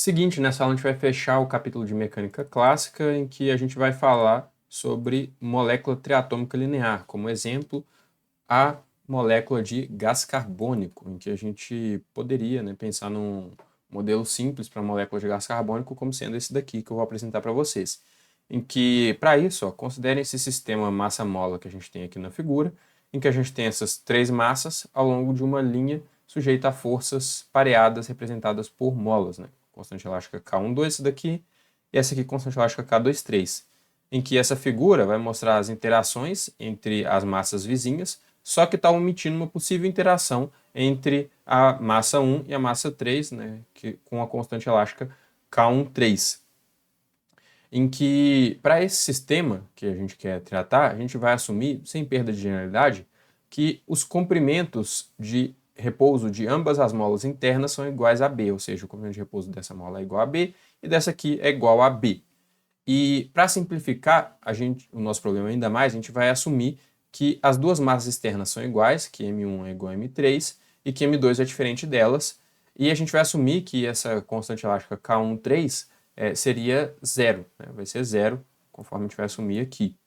Seguinte, nessa aula a gente vai fechar o capítulo de mecânica clássica, em que a gente vai falar sobre molécula triatômica linear, como exemplo, a molécula de gás carbônico, em que a gente poderia, né, pensar num modelo simples para a molécula de gás carbônico, como sendo esse daqui que eu vou apresentar para vocês. Em que, para isso, ó, considerem esse sistema massa-mola que a gente tem aqui na figura, em que a gente tem essas três massas ao longo de uma linha sujeita a forças pareadas representadas por molas, né? Constante elástica K12, esse daqui, e essa aqui constante elástica K23, em que essa figura vai mostrar as interações entre as massas vizinhas, só que está omitindo uma possível interação entre a massa 1 e a massa 3, né, com a constante elástica K13. Em que, para esse sistema que a gente quer tratar, a gente vai assumir, sem perda de generalidade, que os comprimentos de repouso de ambas as molas internas são iguais a B, ou seja, o comprimento de repouso dessa mola é igual a B e dessa aqui é igual a B. E para simplificar o nosso problema ainda mais, a gente vai assumir que as duas massas externas são iguais, que M1 é igual a M3 e que M2 é diferente delas. E a gente vai assumir que essa constante elástica K13 seria zero, né? Vai ser zero, conforme a gente vai assumir aqui.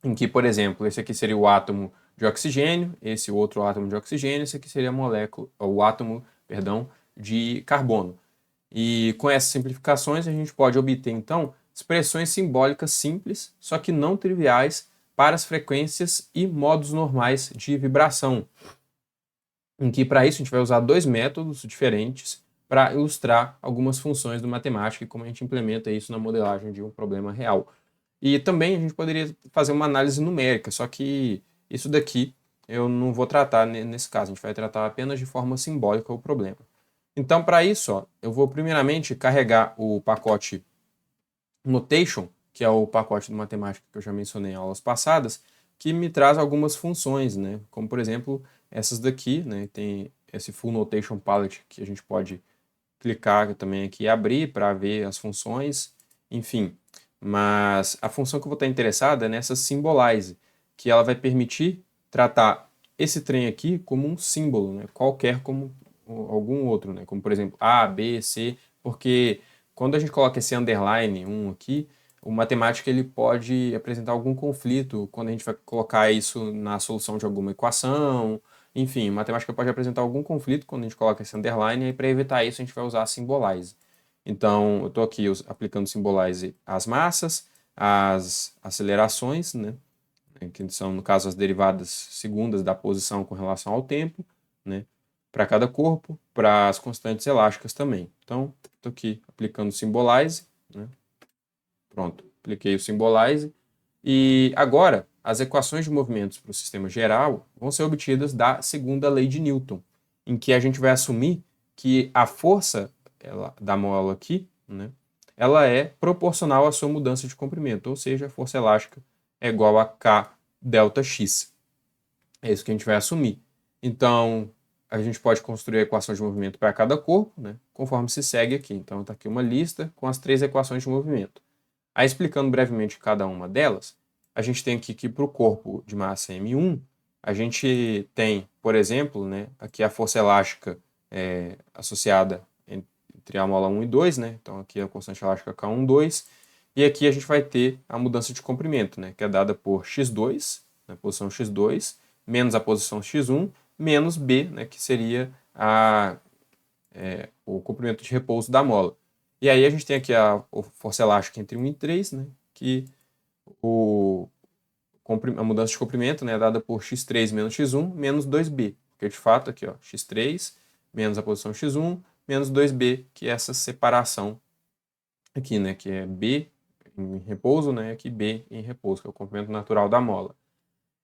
Em que, por exemplo, esse aqui seria o átomo de oxigênio, esse outro átomo de oxigênio, esse aqui seria a molécula, o átomo, perdão, de carbono. E com essas simplificações a gente pode obter, então, expressões simbólicas simples, só que não triviais, para as frequências e modos normais de vibração. Em que, para isso, a gente vai usar dois métodos diferentes para ilustrar algumas funções do matemática e como a gente implementa isso na modelagem de um problema real. E também a gente poderia fazer uma análise numérica, só que isso daqui eu não vou tratar nesse caso, a gente vai tratar apenas de forma simbólica o problema. Então, para isso, ó, eu vou primeiramente carregar o pacote Notation, que é o pacote de matemática que eu já mencionei em aulas passadas, que me traz algumas funções, né? Como, por exemplo, essas daqui, né? Tem esse Full Notation Palette que a gente pode clicar também aqui e abrir para ver as funções, enfim. Mas a função que eu vou estar interessado é nessa Symbolize, que ela vai permitir tratar esse trem aqui como um símbolo, né? Qualquer como algum outro, né? Como, por exemplo, A, B, C, porque quando a gente coloca esse underline 1 aqui, o matemático ele pode apresentar algum conflito quando a gente vai colocar isso na solução de alguma equação. Enfim, matemática pode apresentar algum conflito quando a gente coloca esse underline, e para evitar isso a gente vai usar a Symbolize. Então, eu estou aqui aplicando Symbolize às massas, às acelerações, né, que são, no caso, as derivadas segundas da posição com relação ao tempo, né, para cada corpo, para as constantes elásticas também. Então, estou aqui aplicando Symbolize, né, pronto, apliquei o Symbolize, e agora, as equações de movimentos para o sistema geral vão ser obtidas da segunda lei de Newton, em que a gente vai assumir que a força da mola aqui, né, ela é proporcional à sua mudança de comprimento, ou seja, a força elástica é igual a K delta X. É isso que a gente vai assumir. Então, a gente pode construir a equação de movimento para cada corpo, né, conforme se segue aqui. Então, está aqui uma lista com as três equações de movimento. Aí, explicando brevemente cada uma delas, a gente tem aqui que para o corpo de massa M1, a gente tem, por exemplo, né, aqui a força elástica associada entre a mola 1 e 2, né, então aqui a constante elástica K12, e aqui a gente vai ter a mudança de comprimento, né, que é dada por x2, na posição x2, menos a posição x1, menos b, né, que seria o comprimento de repouso da mola. E aí a gente tem aqui a força elástica entre 1 e 3, né, que a mudança de comprimento, né, é dada por x3 menos x1 menos 2b, porque de fato aqui, ó, x3 menos a posição x1 menos 2b, que é essa separação aqui, né, que é b em repouso, né, aqui b em repouso, que é o comprimento natural da mola.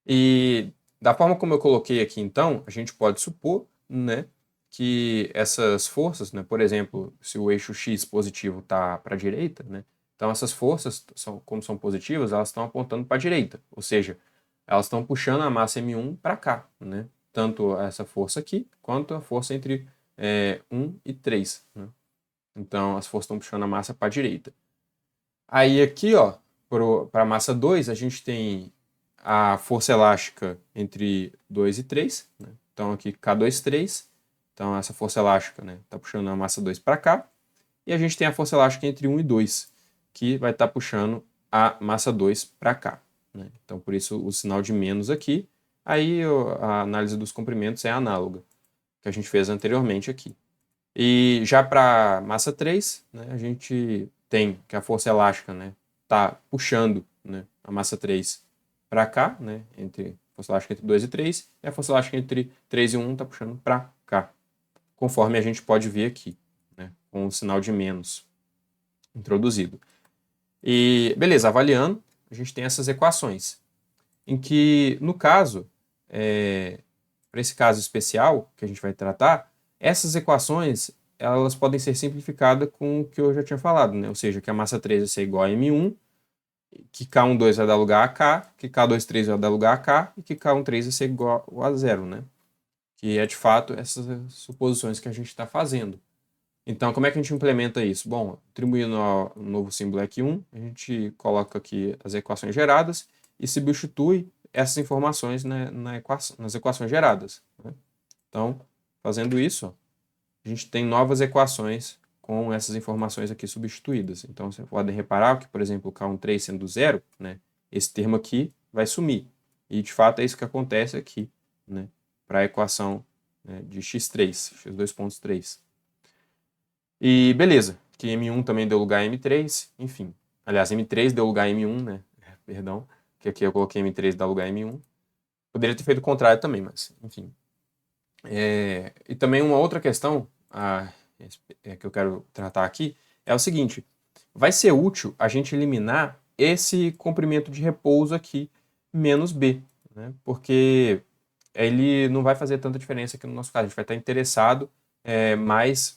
E da forma como eu coloquei aqui, então, a gente pode supor, né, que essas forças, né, por exemplo, se o eixo x positivo está para a direita, né, então essas forças, como são positivas, elas estão apontando para a direita, ou seja, elas estão puxando a massa M1 para cá, né, tanto essa força aqui, quanto a força entre 1 e 3. Né. Então, as forças estão puxando a massa para a direita. Aí aqui, ó, para a massa 2, a gente tem a força elástica entre 2 e 3, né? Então aqui K2, 3. Então essa força elástica, né, tá puxando a massa 2 para cá. E a gente tem a força elástica entre 1 e 2, que vai estar puxando a massa 2 para cá, né? Então, por isso, o sinal de menos aqui. Aí, a análise dos comprimentos é análoga, que a gente fez anteriormente aqui. E já para massa 3, né, a gente tem que a força elástica, né, tá puxando, né, a massa 3 para cá, né, a força elástica entre 2 e 3, e a força elástica entre 3 e 1 está puxando para cá, conforme a gente pode ver aqui, né, com o sinal de menos introduzido. E beleza, avaliando, a gente tem essas equações, em que, no caso, para esse caso especial que a gente vai tratar, essas equações elas podem ser simplificadas com o que eu já tinha falado, né? Ou seja, que a massa 3 vai ser igual a M1, que K12 vai dar lugar a K, que K23 vai dar lugar a K, e que K13 vai ser igual a zero, né? Que é, de fato, essas suposições que a gente está fazendo. Então, como é que a gente implementa isso? Bom, atribuindo ao novo símbolo EQ1, a gente coloca aqui as equações geradas e substitui essas informações, né, nas equações geradas, né? Então, fazendo isso, ó, a gente tem novas equações com essas informações aqui substituídas. Então, você pode reparar que, por exemplo, o K13 sendo zero, né, esse termo aqui vai sumir. E, de fato, é isso que acontece aqui, né, para a equação, né, de x3, x2.3. E beleza, que M1 também deu lugar a M3, enfim. Aliás, M3 deu lugar a M1, né? Perdão, que aqui eu coloquei M3 dá lugar a M1. Poderia ter feito o contrário também, mas enfim. E também uma outra questão que eu quero tratar aqui é o seguinte: vai ser útil a gente eliminar esse comprimento de repouso aqui, menos B, né? Porque ele não vai fazer tanta diferença aqui no nosso caso. A gente vai estar interessado mais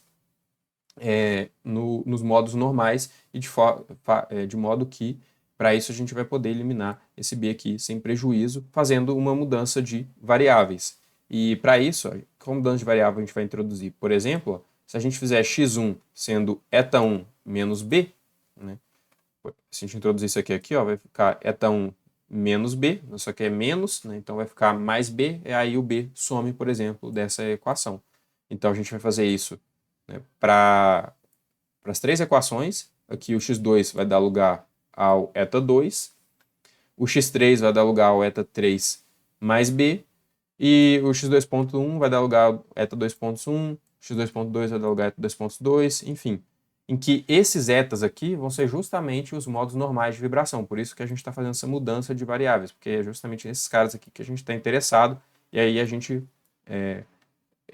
nos modos normais e de modo que, para isso, a gente vai poder eliminar esse B aqui sem prejuízo, fazendo uma mudança de variáveis. E para isso, como mudança de variável a gente vai introduzir, por exemplo, se a gente fizer x1 sendo eta1 menos b, né, se a gente introduzir isso aqui ó, vai ficar eta1 menos b, só que é menos, né, então vai ficar mais b, e aí o b some, por exemplo, dessa equação. Então a gente vai fazer isso, né, para as três equações. Aqui o x2 vai dar lugar ao eta2, o x3 vai dar lugar ao eta3 mais b, e o x2.1 vai dar lugar ao eta2.1, x2.2 vai dar lugar ao eta2.2, enfim. Em que esses etas aqui vão ser justamente os modos normais de vibração. Por isso que a gente está fazendo essa mudança de variáveis, porque é justamente esses caras aqui que a gente está interessado, e aí a gente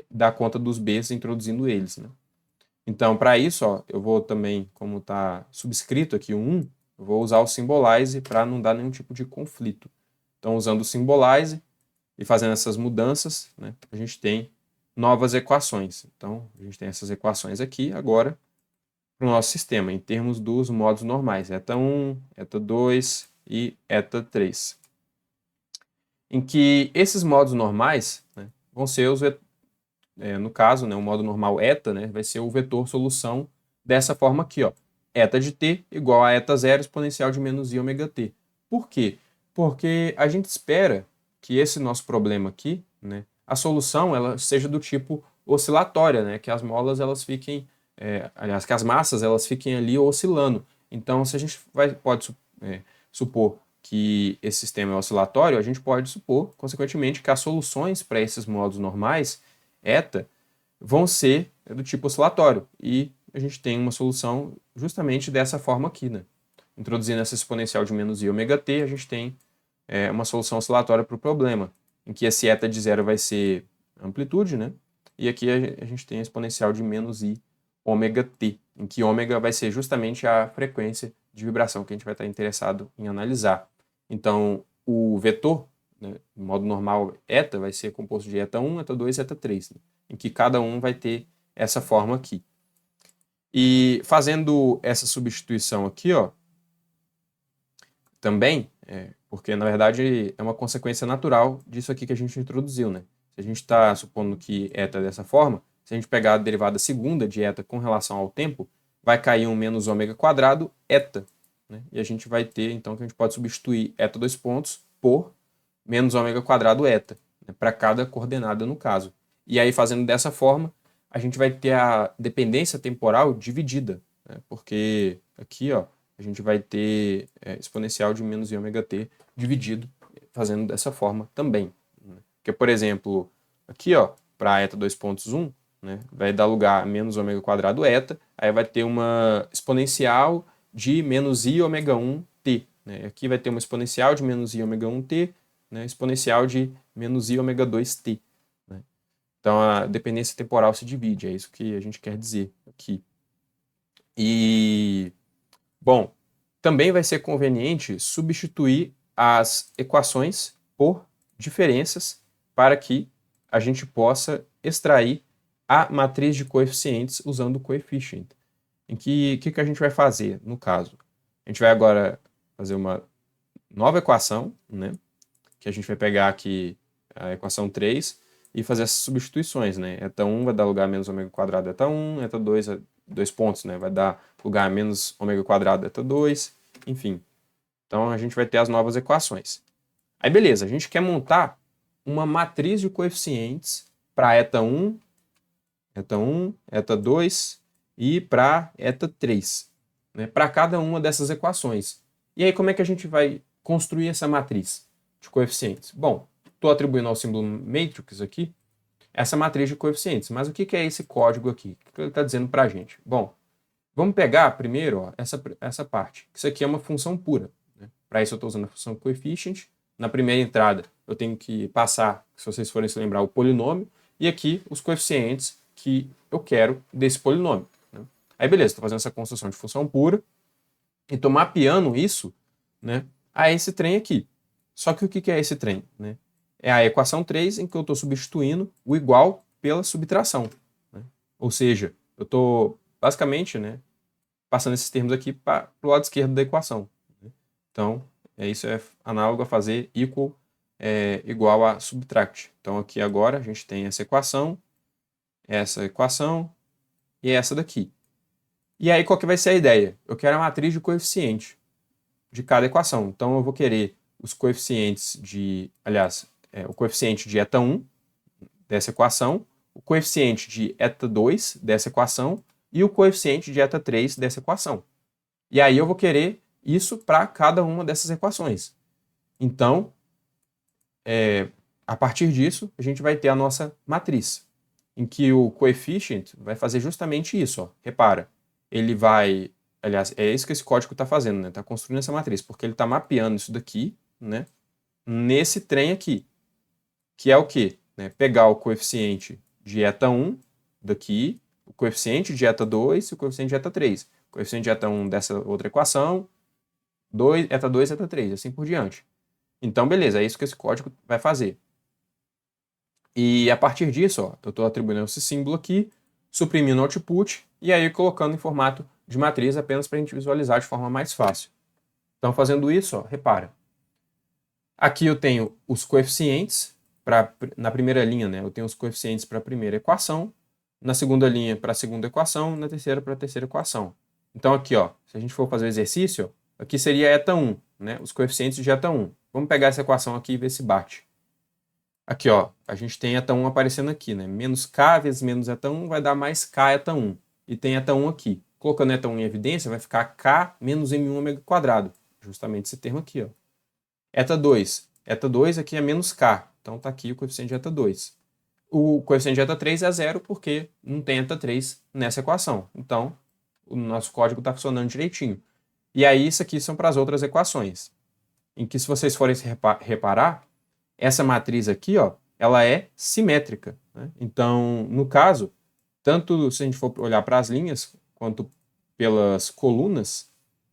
dá conta dos b's introduzindo eles, né? Então, para isso, ó, eu vou também, como está subscrito aqui o 1, eu vou usar o Symbolize para não dar nenhum tipo de conflito. Então, usando o Symbolize e fazendo essas mudanças, né, a gente tem novas equações. Então, a gente tem essas equações aqui agora para o nosso sistema, em termos dos modos normais, eta1, eta2 e eta3. Em que esses modos normais, né, vão ser os no caso, né, o modo normal eta, né, vai ser o vetor solução dessa forma aqui, ó, eta de t igual a eta zero exponencial de menos i ômega t. Por quê? Porque a gente espera que esse nosso problema aqui, né, a solução ela seja do tipo oscilatória, né, que as molas elas fiquem, aliás, que as massas elas fiquem ali oscilando. Então, se a gente pode supor que esse sistema é oscilatório, a gente pode supor, consequentemente, que as soluções para esses modos normais eta vão ser do tipo oscilatório. E a gente tem uma solução justamente dessa forma aqui, né? Introduzindo essa exponencial de menos i ômega t, a gente tem uma solução oscilatória para o problema, em que esse eta de zero vai ser amplitude, né? E aqui a gente tem a exponencial de menos i ômega t, em que ômega vai ser justamente a frequência de vibração que a gente vai estar interessado em analisar. Então, o vetor, né, no modo normal, eta vai ser composto de eta1, eta2 e eta3, né, em que cada um vai ter essa forma aqui. E fazendo essa substituição aqui, ó, também, porque na verdade é uma consequência natural disso aqui que a gente introduziu, né? Se a gente está supondo que eta é dessa forma, se a gente pegar a derivada segunda de eta com relação ao tempo, vai cair um menos ômega quadrado eta, né? E a gente vai ter, então, que a gente pode substituir eta dois pontos por menos ômega quadrado eta, né, para cada coordenada no caso. E aí, fazendo dessa forma, a gente vai ter a dependência temporal dividida. né? Porque aqui, ó, a gente vai ter exponencial de menos i ômega t dividido, fazendo dessa forma também, né? Porque, por exemplo, aqui, ó, para eta 2.1, né, vai dar lugar a menos ômega quadrado eta, aí vai ter uma exponencial de menos i ômega 1t, né? Aqui vai ter uma exponencial de menos i ômega 1t, né, exponencial de menos i ômega 2t, né? Então a dependência temporal se divide, é isso que a gente quer dizer aqui. E, bom, também vai ser conveniente substituir as equações por diferenças para que a gente possa extrair a matriz de coeficientes usando o coefficient. Em que a gente vai fazer, no caso? A gente vai agora fazer uma nova equação, né? Que a gente vai pegar aqui a equação 3 e fazer essas substituições, né? Eta 1 vai dar lugar a menos ômega quadrado eta 1, eta 2, dois pontos, né? Vai dar lugar a menos ômega quadrado eta 2, enfim. Então a gente vai ter as novas equações. Aí beleza, a gente quer montar uma matriz de coeficientes para eta 1, eta 2 e para eta 3, né? Para cada uma dessas equações. E aí como é que a gente vai construir essa matriz de coeficientes? Bom, estou atribuindo ao símbolo matrix aqui essa matriz de coeficientes. Mas o que é esse código aqui? O que ele está dizendo para a gente? Bom, vamos pegar primeiro, ó, essa parte. Isso aqui é uma função pura, né? Para isso eu estou usando a função coefficient. Na primeira entrada eu tenho que passar, se vocês forem se lembrar, o polinômio. E aqui os coeficientes que eu quero desse polinômio, né? Aí beleza, estou fazendo essa construção de função pura e estou mapeando isso, né, a esse trem aqui. Só que o que é esse trem, né? É a equação 3 em que eu estou substituindo o igual pela subtração, né? Ou seja, eu estou basicamente, né, passando esses termos aqui para o lado esquerdo da equação, né? Então, isso é análogo a fazer equal igual a subtract. Então aqui agora a gente tem essa equação e essa daqui. E aí qual que vai ser a ideia? Eu quero a matriz de coeficiente de cada equação. Então eu vou querer os coeficientes de, aliás, o coeficiente de eta 1 dessa equação, o coeficiente de eta 2 dessa equação e o coeficiente de eta 3 dessa equação. E aí eu vou querer isso para cada uma dessas equações. Então, a partir disso, a gente vai ter a nossa matriz, em que o coefficient vai fazer justamente isso. Ó. Repara, ele vai... Aliás, é isso que esse código está fazendo, né? Está construindo essa matriz, porque ele está mapeando isso daqui, né, nesse trem aqui, que é o quê? Né? Pegar o coeficiente de eta 1 daqui, o coeficiente de eta 2 e o coeficiente de eta 3. O coeficiente de eta 1 dessa outra equação, eta 2, eta 3, assim por diante. Então, beleza, é isso que esse código vai fazer. E a partir disso, ó, eu estou atribuindo esse símbolo aqui, suprimindo o output e aí colocando em formato de matriz apenas para a gente visualizar de forma mais fácil. Então, fazendo isso, ó, repara. Aqui eu tenho os coeficientes, na primeira linha, né, eu tenho os coeficientes para a primeira equação, na segunda linha para a segunda equação, na terceira para a terceira equação. Então aqui, ó, se a gente for fazer o exercício, ó, aqui seria eta 1, né, os coeficientes de eta 1. Vamos pegar essa equação aqui e ver se bate. Aqui, ó, a gente tem eta 1 aparecendo aqui, né? Menos k vezes menos eta 1 vai dar mais k eta 1. E tem eta 1 aqui. Colocando eta 1 em evidência, vai ficar k menos m1 ômega quadrado. Justamente esse termo aqui, ó. Eta 2. Eta 2 aqui é menos k. Então tá aqui o coeficiente de eta 2. O coeficiente de eta 3 é zero porque não tem eta 3 nessa equação. Então, o nosso código está funcionando direitinho. E aí, isso aqui são para as outras equações. Em que, se vocês forem reparar, essa matriz aqui, ó, ela é simétrica, né? Então, no caso, tanto se a gente for olhar para as linhas, quanto pelas colunas,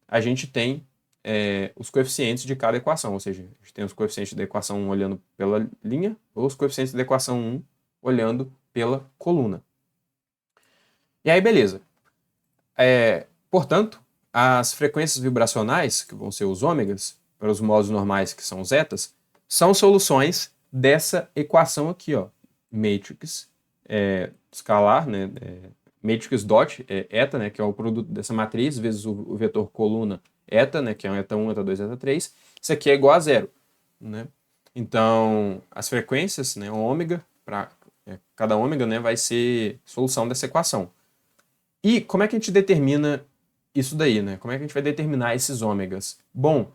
a gente tem os coeficientes de cada equação. Ou seja, a gente tem os coeficientes da equação 1 olhando pela linha, ou os coeficientes da equação 1 olhando pela coluna. E aí, beleza. Portanto, as frequências vibracionais, que vão ser os ômegas, para os modos normais, que são os zetas, são soluções dessa equação aqui, ó, matrix escalar, né, matrix dot, eta, né, que é o produto dessa matriz, vezes o vetor coluna eta, né, que é um eta 1, eta 2, eta 3, isso aqui é igual a zero, né? Então, as frequências, né, ômega, para cada ômega, né, vai ser solução dessa equação. E como é que a gente determina isso daí, né? Como é que a gente vai determinar esses ômegas? Bom,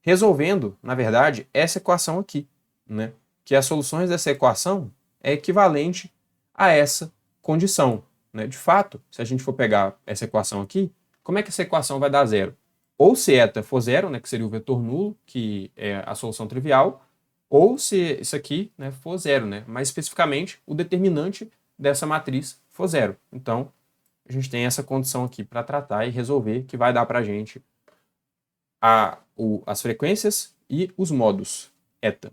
resolvendo, na verdade, essa equação aqui, né? Que as soluções dessa equação é equivalente a essa condição, né? De fato, se a gente for pegar essa equação aqui, como é que essa equação vai dar zero? Ou se eta for zero, né, que seria o vetor nulo, que é a solução trivial, ou se isso aqui, né, for zero, né? Mais especificamente, o determinante dessa matriz for zero. Então, a gente tem essa condição aqui para tratar e resolver, que vai dar para a gente as frequências e os modos eta.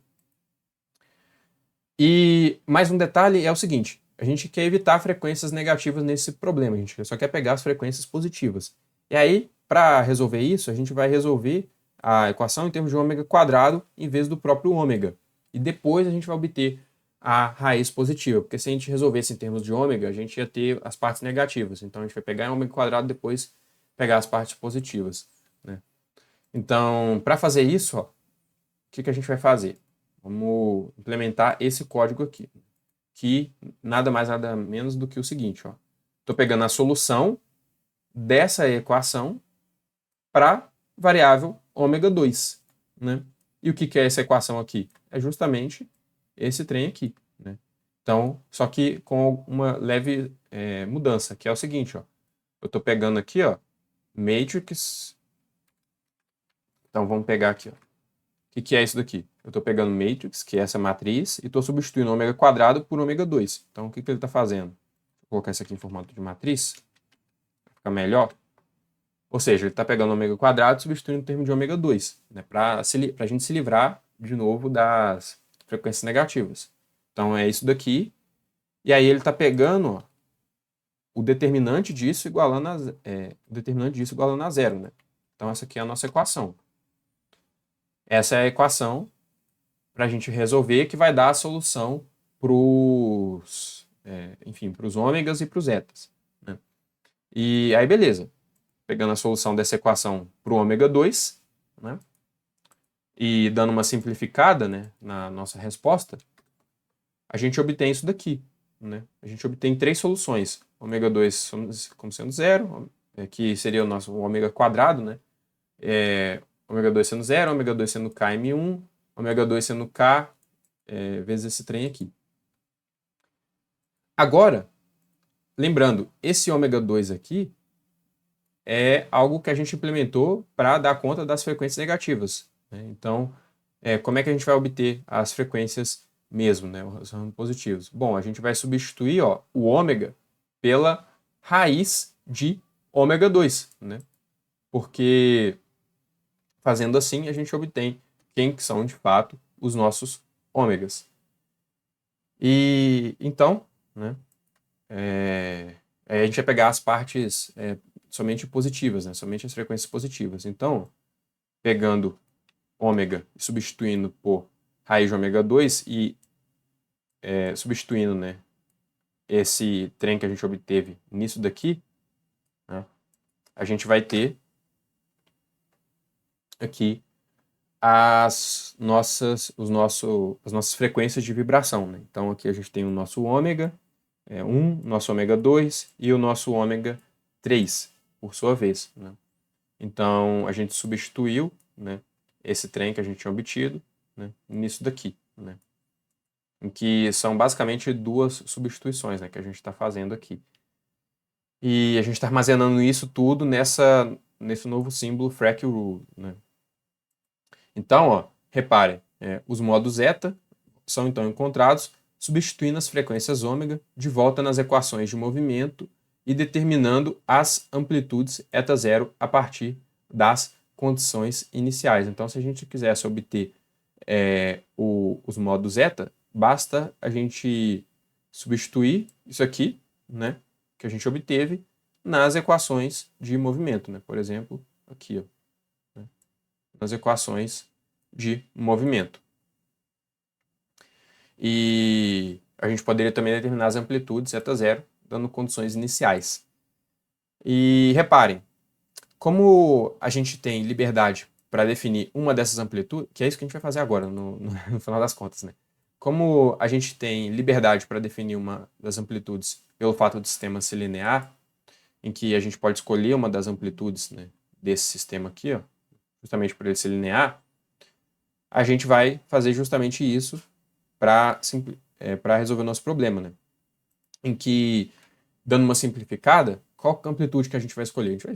E mais um detalhe é o seguinte, a gente quer evitar frequências negativas nesse problema, a gente só quer pegar as frequências positivas. E aí, para resolver isso, a gente vai resolver a equação em termos de ômega quadrado em vez do próprio ômega. E depois a gente vai obter a raiz positiva, porque se a gente resolvesse em termos de ômega, a gente ia ter as partes negativas. Então a gente vai pegar em ômega quadrado e depois pegar as partes positivas, né? Então, para fazer isso, ó, o que a gente vai fazer? Vamos implementar esse código aqui, que nada mais nada menos do que o seguinte, ó. Estou pegando a solução dessa equação para variável ômega 2, né? E o que é essa equação aqui? É justamente esse trem aqui, né? Então, só que com uma leve mudança, que é o seguinte, ó. Eu estou pegando aqui, ó, matrix. Então, vamos pegar aqui, ó. O que é isso daqui? Eu estou pegando matrix, que é essa matriz, e estou substituindo ômega quadrado por ômega 2. Então, o que ele está fazendo? Vou colocar isso aqui em formato de matriz, para ficar melhor. Ou seja, ele está pegando ômega quadrado e substituindo o termo de ômega 2, né, para a gente se livrar, de novo, das frequências negativas. Então, é isso daqui. E aí ele está pegando, ó, o determinante disso igualando a zero, né? Então, essa aqui é a nossa equação. Essa é a equação para a gente resolver, que vai dar a solução para os ômegas e para os etas, né? E aí, beleza. Pegando a solução dessa equação para o ômega 2, né? E dando uma simplificada, né, na nossa resposta, a gente obtém isso daqui, né? A gente obtém três soluções. Ômega 2 como sendo zero, que seria o nosso ômega quadrado, né? Ômega 2 sendo zero, ômega 2 sendo Km1, ômega 2 sendo K vezes esse trem aqui. Agora, lembrando, esse ômega 2 aqui é algo que a gente implementou para dar conta das frequências negativas, né? Então, como é que a gente vai obter as frequências mesmo, né, os ramos positivos? Bom, a gente vai substituir, ó, o ômega pela raiz de ômega 2, né? Porque fazendo assim a gente obtém quem que são de fato os nossos ômegas. E então, né, a gente vai pegar as partes somente positivas, né, somente as frequências positivas. Então, pegando ômega e substituindo por raiz de ômega 2 e substituindo, né, esse trem que a gente obteve nisso daqui, né, a gente vai ter aqui as nossas frequências de vibração, né? Então aqui a gente tem o nosso ômega 1, nosso ômega 2 e o nosso ômega 3, por sua vez, né? Então a gente substituiu, né, esse trem que a gente tinha obtido, né, nisso daqui, né? Em que são basicamente duas substituições, né, que a gente está fazendo aqui. E a gente está armazenando isso tudo nesse novo símbolo Frac Rule, né? Então, ó, reparem, os modos eta são então encontrados substituindo as frequências ômega de volta nas equações de movimento e determinando as amplitudes eta zero a partir das condições iniciais. Então, se a gente quisesse obter os modos eta, basta a gente substituir isso aqui, né, que a gente obteve, nas equações de movimento, né? Por exemplo, aqui, ó, né, nas equações de movimento. E a gente poderia também determinar as amplitudes eta zero, dando condições iniciais. E reparem, como a gente tem liberdade para definir uma dessas amplitudes, que é isso que a gente vai fazer agora, no final das contas, né? Como a gente tem liberdade para definir uma das amplitudes pelo fato do sistema ser linear, em que a gente pode escolher uma das amplitudes, né, desse sistema aqui, ó, justamente por ele ser linear, a gente vai fazer justamente isso para resolver o nosso problema, né? Em que, dando uma simplificada, qual amplitude que a gente vai escolher? A gente vai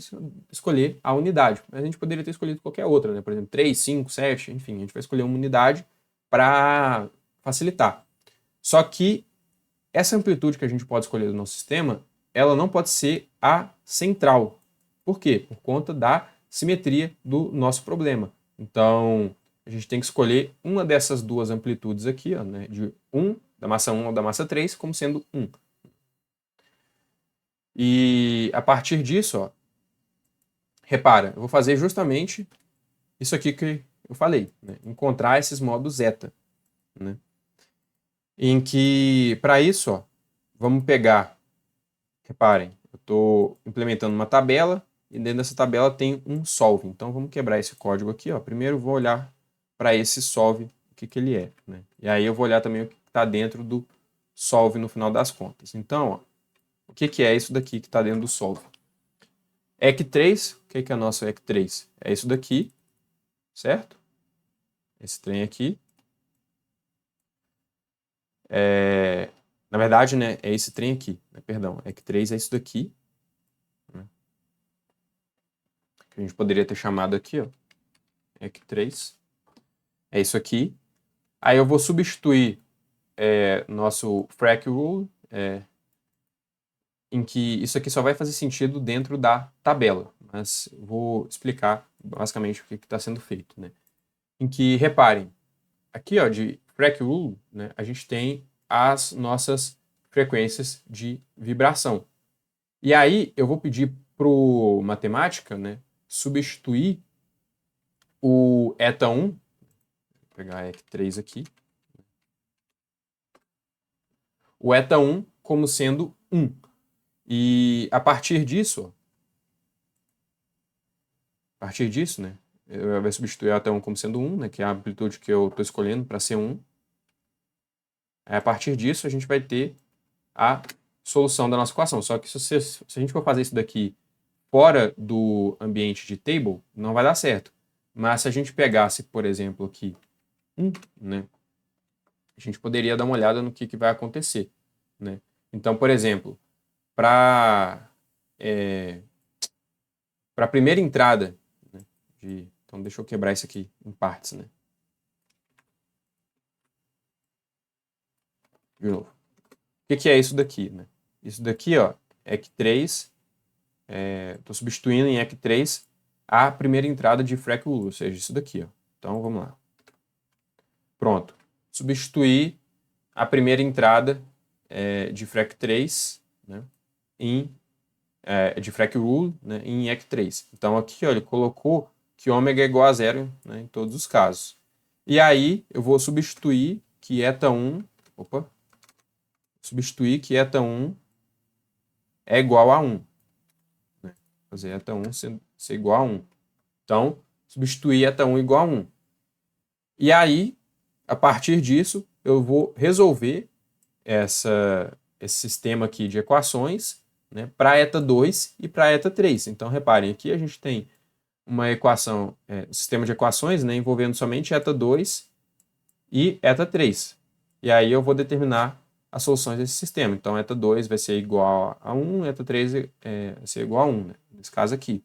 escolher a unidade, mas a gente poderia ter escolhido qualquer outra, né? Por exemplo, 3, 5, 7, enfim, a gente vai escolher uma unidade para facilitar. Só que essa amplitude que a gente pode escolher do nosso sistema, ela não pode ser a central. Por quê? Por conta da simetria do nosso problema. Então, a gente tem que escolher uma dessas duas amplitudes aqui, ó, né, de 1, da massa 1 ou da massa 3, como sendo 1. E a partir disso, ó, repara, eu vou fazer justamente isso aqui que eu falei, né, encontrar esses modos zeta, né, em que, para isso, ó, vamos pegar, reparem, eu estou implementando uma tabela e dentro dessa tabela tem um solve. Então vamos quebrar esse código aqui, ó. Primeiro eu vou olhar para esse solve, o que ele é, né? E aí eu vou olhar também o que está dentro do solve no final das contas. Então, ó, o que é isso daqui que está dentro do solve? EC3, o que é nosso EC3? É isso daqui, certo? Esse trem aqui. Na verdade, né, é esse trem aqui, né, perdão, EC3 é isso daqui, né, que a gente poderia ter chamado aqui, ó, EC3, é isso aqui. Aí eu vou substituir nosso frac rule, em que isso aqui só vai fazer sentido dentro da tabela, mas eu vou explicar basicamente o que está sendo feito, né? Em que, reparem, aqui ó, de frac rule, né, a gente tem as nossas frequências de vibração. E aí eu vou pedir para o matemática, né, substituir o eta1, vou pegar EC3 aqui, o eta1 como sendo 1. E a partir disso, né, eu vou substituir o eta1 como sendo 1, né, que é a amplitude que eu estou escolhendo para ser 1. Aí, a partir disso, a gente vai ter a solução da nossa equação. Só que se a gente for fazer isso daqui fora do ambiente de table, não vai dar certo. Mas se a gente pegasse, por exemplo, aqui 1, né, a gente poderia dar uma olhada no que vai acontecer, né? Então, por exemplo, para a primeira entrada, né, então deixa eu quebrar isso aqui em partes, né? De novo. O que é isso daqui, né? Isso daqui, ó, EC3, estou substituindo em EC3 a primeira entrada de frac rule, ou seja, isso daqui, ó. Então, vamos lá. Pronto. Substituir a primeira entrada de frac 3, né, de frac rule, né, em EC3. Então, aqui, ó, ele colocou que ômega é igual a zero, né, em todos os casos. E aí, eu vou substituir que eta1, substituir que eta1 é igual a 1. Né? Fazer eta1 ser igual a 1. Então, substituir eta1 igual a 1. E aí, a partir disso, eu vou resolver esse sistema aqui de equações, né, para eta2 e para eta3. Então, reparem, aqui a gente tem uma equação, um sistema de equações, né, envolvendo somente eta2 e eta3. E aí eu vou determinar as soluções desse sistema. Então, eta2 vai ser igual a 1, eta3 vai ser igual a 1, né, nesse caso aqui.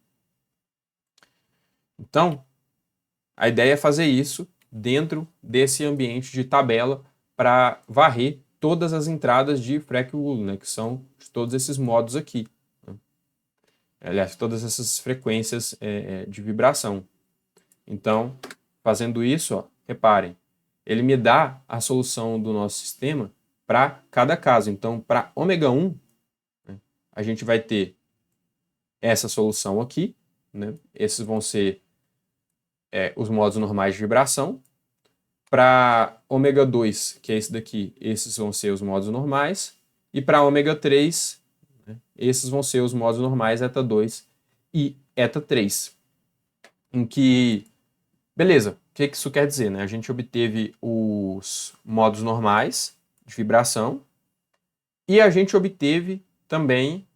Então, a ideia é fazer isso dentro desse ambiente de tabela para varrer todas as entradas de frac rule, né, que são todos esses modos aqui. Né? Aliás, todas essas frequências de vibração. Então, fazendo isso, ó, reparem, ele me dá a solução do nosso sistema para cada caso. Então, para ômega 1, né, a gente vai ter essa solução aqui. Né? Esses vão ser os modos normais de vibração. Para ômega 2, que é esse daqui, esses vão ser os modos normais. E para ômega 3, né, esses vão ser os modos normais eta 2 e eta 3. Em que, beleza, o que isso quer dizer? Né? A gente obteve os modos normais de vibração e a gente obteve também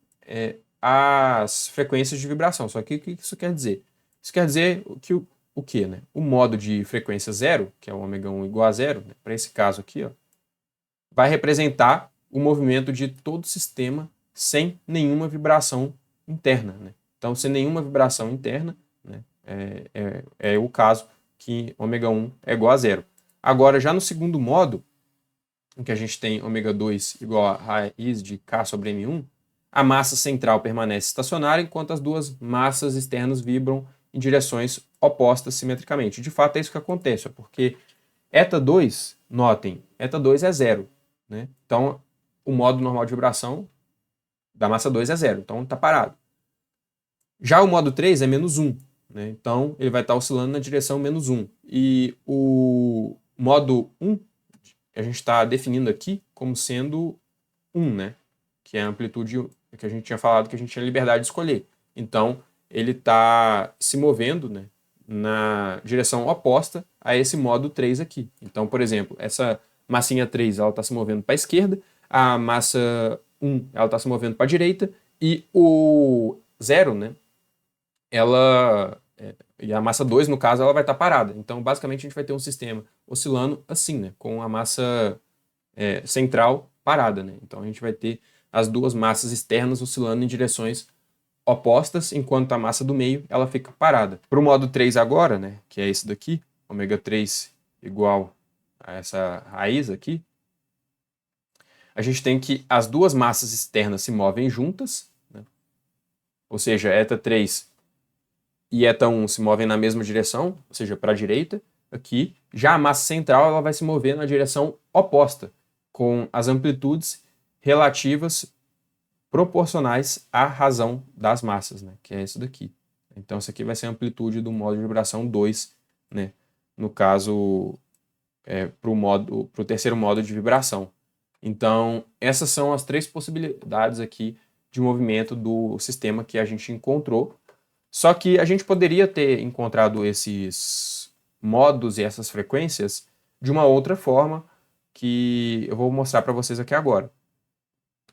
as frequências de vibração. Só que o que isso quer dizer? Isso quer dizer que o quê, né? O modo de frequência zero, que é o ômega 1 igual a zero, né? Para esse caso aqui, ó, vai representar o movimento de todo o sistema sem nenhuma vibração interna, né? Então, sem nenhuma vibração interna, né? É o caso que ômega 1 é igual a zero. Agora, já no segundo modo, em que a gente tem ômega 2 igual a raiz de K sobre M1, a massa central permanece estacionária, enquanto as duas massas externas vibram em direções opostas simetricamente. De fato, é isso que acontece, porque eta2, notem, eta2 é zero, né? Então, o modo normal de vibração da massa 2 é zero, então está parado. Já o modo 3 é menos 1, né? Então, ele vai estar oscilando na direção menos 1. E o modo 1, a gente está definindo aqui como sendo 1, né? Que é a amplitude que a gente tinha falado que a gente tinha liberdade de escolher. Então, ele está se movendo, né, na direção oposta a esse modo 3 aqui. Então, por exemplo, essa massinha 3 ela está se movendo para a esquerda, a massa 1 ela está se movendo para a direita, e o 0, né, e a massa 2, no caso, ela vai estar parada. Então, basicamente, a gente vai ter um sistema oscilando assim, né, com a massa central parada, né? Então, a gente vai ter as duas massas externas oscilando em direções opostas, enquanto a massa do meio ela fica parada. Para o modo 3 agora, né, que é esse daqui, ômega 3 igual a essa raiz aqui, a gente tem que as duas massas externas se movem juntas, né? Ou seja, eta3 e eta1 se movem na mesma direção, ou seja, para a direita, aqui. Já a massa central ela vai se mover na direção oposta, com as amplitudes relativas proporcionais à razão das massas, né? Que é isso daqui. Então, isso aqui vai ser a amplitude do modo de vibração 2, né? No caso, para o terceiro modo de vibração. Então, essas são as três possibilidades aqui de movimento do sistema que a gente encontrou. Só que a gente poderia ter encontrado esses modos e essas frequências de uma outra forma que eu vou mostrar para vocês aqui agora.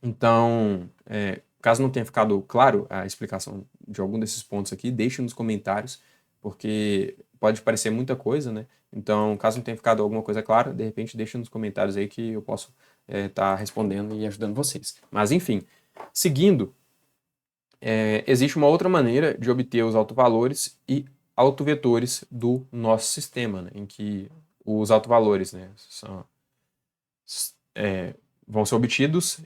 Então, caso não tenha ficado claro a explicação de algum desses pontos aqui, deixe nos comentários, porque pode parecer muita coisa, né? Então, caso não tenha ficado alguma coisa clara, de repente deixe nos comentários aí que eu posso estar respondendo e ajudando vocês. Mas, enfim, seguindo, existe uma outra maneira de obter os autovalores e autovetores do nosso sistema, né? Em que os autovalores, né, vão ser obtidos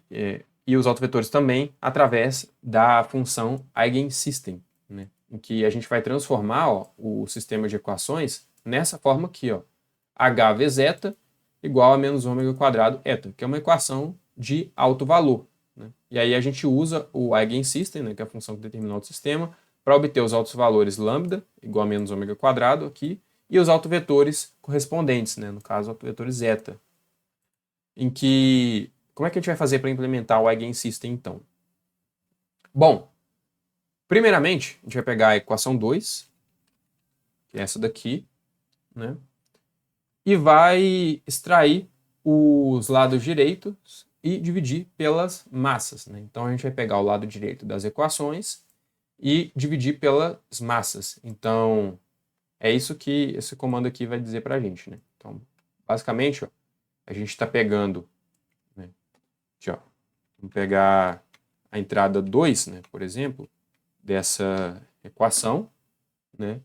e os autovetores também através da função Eigensystem, né, em que a gente vai transformar o sistema de equações nessa forma aqui, ó, HV igual a menos ômega quadrado eta, que é uma equação de alto valor, né? E aí a gente usa o Eigensystem, né, que é a função que determina o sistema, para obter os altos valores lambda igual a menos ômega quadrado aqui e os autovetores correspondentes, né, no caso o autovetor zeta, em que... Como é que a gente vai fazer para implementar o Eigensystem, então? Bom, primeiramente, a gente vai pegar a equação 2, que é essa daqui, né? E vai extrair os lados direitos e dividir pelas massas, né? Então, a gente vai pegar o lado direito das equações e dividir pelas massas. Então, é isso que esse comando aqui vai dizer para a gente, né? Então, basicamente, ó, a gente está pegando... Aqui, ó. Vamos pegar a entrada 2, né, por exemplo, dessa equação, né?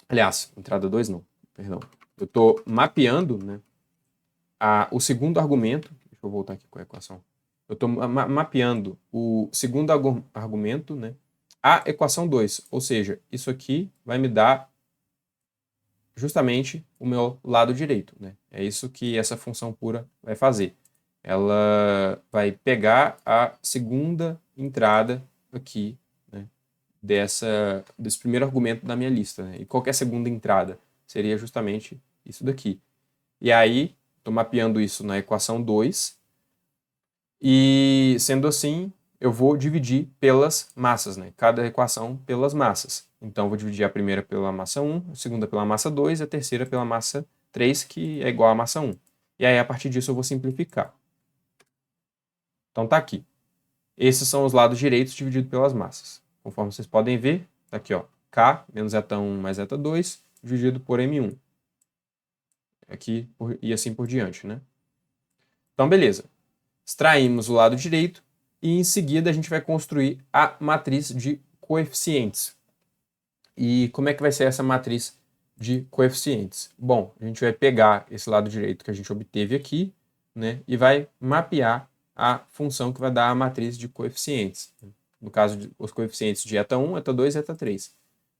Aliás, entrada 2 não, perdão. Eu estou mapeando, né, o segundo argumento. Deixa eu voltar aqui com a equação. Eu estou mapeando o segundo argumento, né, a equação 2. Ou seja, isso aqui vai me dar justamente o meu lado direito, né? É isso que essa função pura vai fazer. Ela vai pegar a segunda entrada aqui, né, desse primeiro argumento da minha lista, né? E qual que é a segunda entrada? Seria justamente isso daqui. E aí, estou mapeando isso na equação 2, e sendo assim, eu vou dividir pelas massas, né? Cada equação pelas massas. Então, eu vou dividir a primeira pela massa 1, a segunda pela massa 2 e a terceira pela massa 3, que é igual à massa 1. E aí, a partir disso, eu vou simplificar. Então tá aqui. Esses são os lados direitos divididos pelas massas. Conforme vocês podem ver, tá aqui, ó, K menos eta1 mais eta2 dividido por M1. Aqui e assim por diante, né? Então, beleza. Extraímos o lado direito e em seguida a gente vai construir a matriz de coeficientes. E como é que vai ser essa matriz de coeficientes? Bom, a gente vai pegar esse lado direito que a gente obteve aqui, né, e vai mapear a função que vai dar a matriz de coeficientes. No caso, os coeficientes de eta1, eta2 e eta3.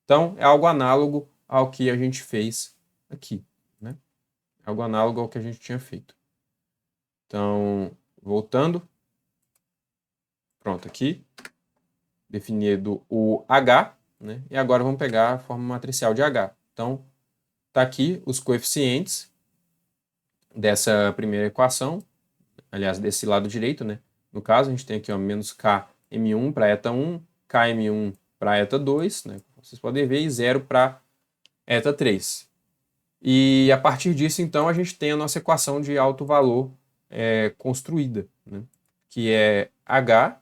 Então, é algo análogo ao que a gente fez aqui, né? Algo análogo ao que a gente tinha feito. Então, voltando. Pronto, aqui. Definido o H, né? E agora vamos pegar a forma matricial de H. Então, está aqui os coeficientes dessa primeira equação, aliás, desse lado direito, né? No caso, a gente tem aqui, ó, menos Km1 para eta1, Km1 para eta2, né? Vocês podem ver, e 0 para eta3. E a partir disso, então, a gente tem a nossa equação de alto valor construída, né? Que é H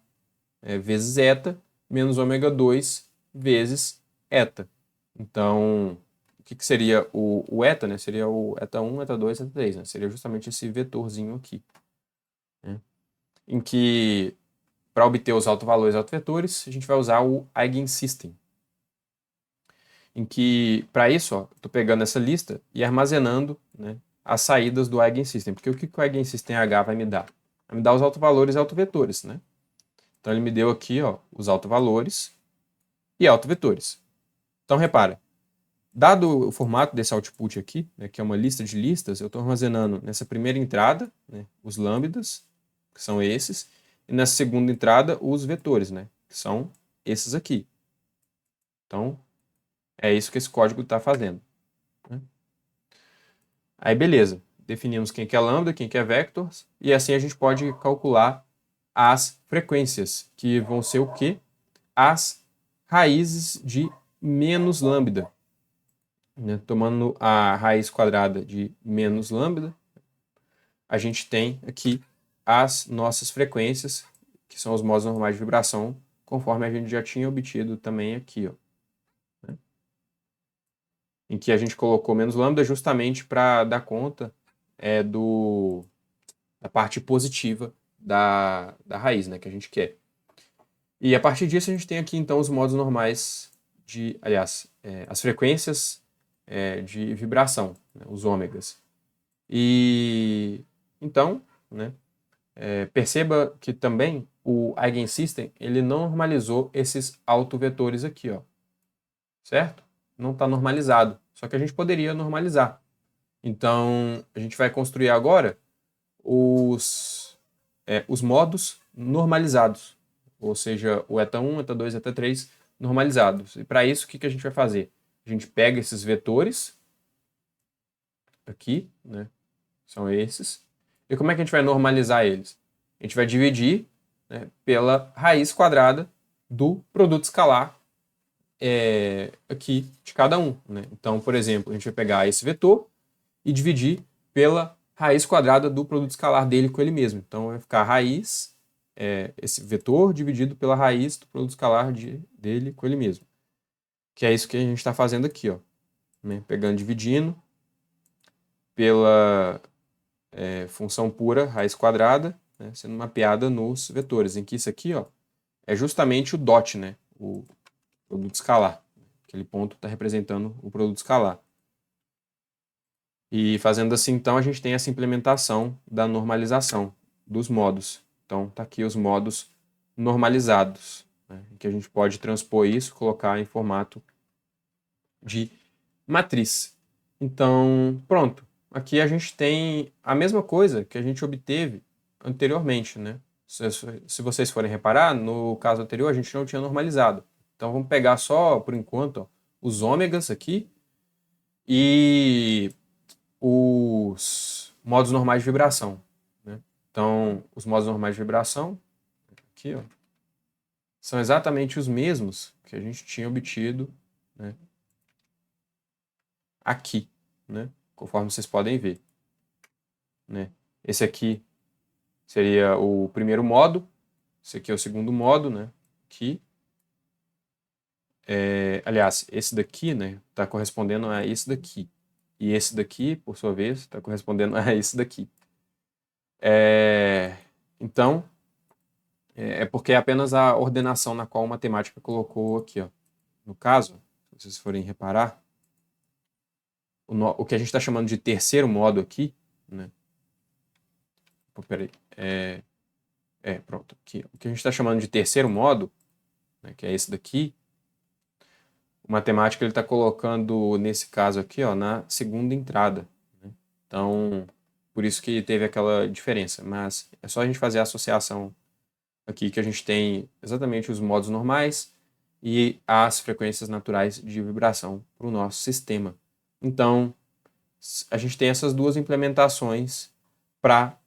vezes eta menos ômega 2 vezes eta. Então, o que seria o eta, né? Seria o eta1, eta2, eta3, né? Seria justamente esse vetorzinho aqui, né? Em que, para obter os autovalores e autovetores, a gente vai usar o Eigensystem. Em que, para isso, estou pegando essa lista e armazenando, né, as saídas do Eigensystem. Porque o que o Eigensystem H vai me dar? Vai me dar os autovalores e autovetores, né? Então, ele me deu aqui, ó, os autovalores e autovetores. Então, repara, dado o formato desse output aqui, né, que é uma lista de listas, eu estou armazenando nessa primeira entrada, né, os lambdas, que são esses, e nessa segunda entrada os vetores, né, que são esses aqui. Então, é isso que esse código está fazendo, né? Aí, beleza. Definimos quem que é lambda, quem que é vectors, e assim a gente pode calcular as frequências, que vão ser o quê? As raízes de menos lambda, né? Tomando a raiz quadrada de menos lambda, a gente tem aqui as nossas frequências, que são os modos normais de vibração, conforme a gente já tinha obtido também aqui, ó, né? Em que a gente colocou menos lambda justamente para dar conta da parte positiva da raiz, né, que a gente quer. E a partir disso a gente tem aqui então os modos normais aliás, as frequências de vibração, né, os ômegas. E então, né, perceba que também o Eigensystem ele não normalizou esses autovetores aqui, ó, certo? Não está normalizado, só que a gente poderia normalizar. Então, a gente vai construir agora os modos normalizados, ou seja, o eta1, eta2, eta3 normalizados. E para isso, o que a gente vai fazer? A gente pega esses vetores aqui, né? São esses. E como é que a gente vai normalizar eles? A gente vai dividir, né, pela raiz quadrada do produto escalar aqui de cada um, né? Então, por exemplo, a gente vai pegar esse vetor e dividir pela raiz quadrada do produto escalar dele com ele mesmo. Então, vai ficar a raiz, esse vetor dividido pela raiz do produto escalar dele com ele mesmo. Que é isso que a gente está fazendo aqui, ó, né? Pegando, dividindo pela função pura, raiz quadrada, né, sendo mapeada nos vetores, em que isso aqui, ó, é justamente o dot, né, o produto escalar. Aquele ponto está representando o produto escalar. E fazendo assim, então, a gente tem essa implementação da normalização dos modos. Então, está aqui os modos normalizados, né, que a gente pode transpor isso, colocar em formato de matriz. Então, pronto. Aqui a gente tem a mesma coisa que a gente obteve anteriormente, né? Se vocês forem reparar, no caso anterior a gente não tinha normalizado. Então vamos pegar só, por enquanto, ó, os ômegas aqui e os modos normais de vibração, né? Então, os modos normais de vibração, aqui, ó, são exatamente os mesmos que a gente tinha obtido, né, aqui, né? Conforme vocês podem ver, né? Esse aqui seria o primeiro modo, esse aqui é o segundo modo, né? Aqui. Aliás, esse daqui, né, está correspondendo a esse daqui. E esse daqui, por sua vez, está correspondendo a esse daqui. Então, é porque é apenas a ordenação na qual a matemática colocou aqui, ó. No caso, se vocês forem reparar, o que a gente está chamando de terceiro modo aqui, né? Pô, peraí. Pronto. Aqui, o que a gente está chamando de terceiro modo, né, que é esse daqui, o matemático está colocando, nesse caso aqui, ó, na segunda entrada. Né? Então, por isso que teve aquela diferença. Mas é só a gente fazer a associação aqui que a gente tem exatamente os modos normais e as frequências naturais de vibração para o nosso sistema. Então, a gente tem essas duas implementações para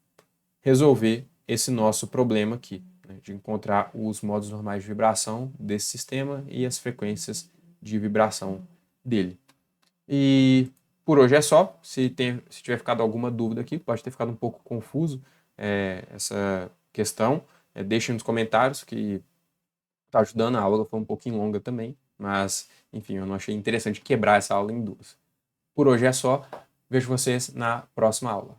resolver esse nosso problema aqui, né, de encontrar os modos normais de vibração desse sistema e as frequências de vibração dele. E por hoje é só. Se tiver ficado alguma dúvida aqui, pode ter ficado um pouco confuso essa questão, deixem nos comentários que está ajudando. A aula foi um pouquinho longa também, mas enfim, eu não achei interessante quebrar essa aula em duas. Por hoje é só. Vejo vocês na próxima aula.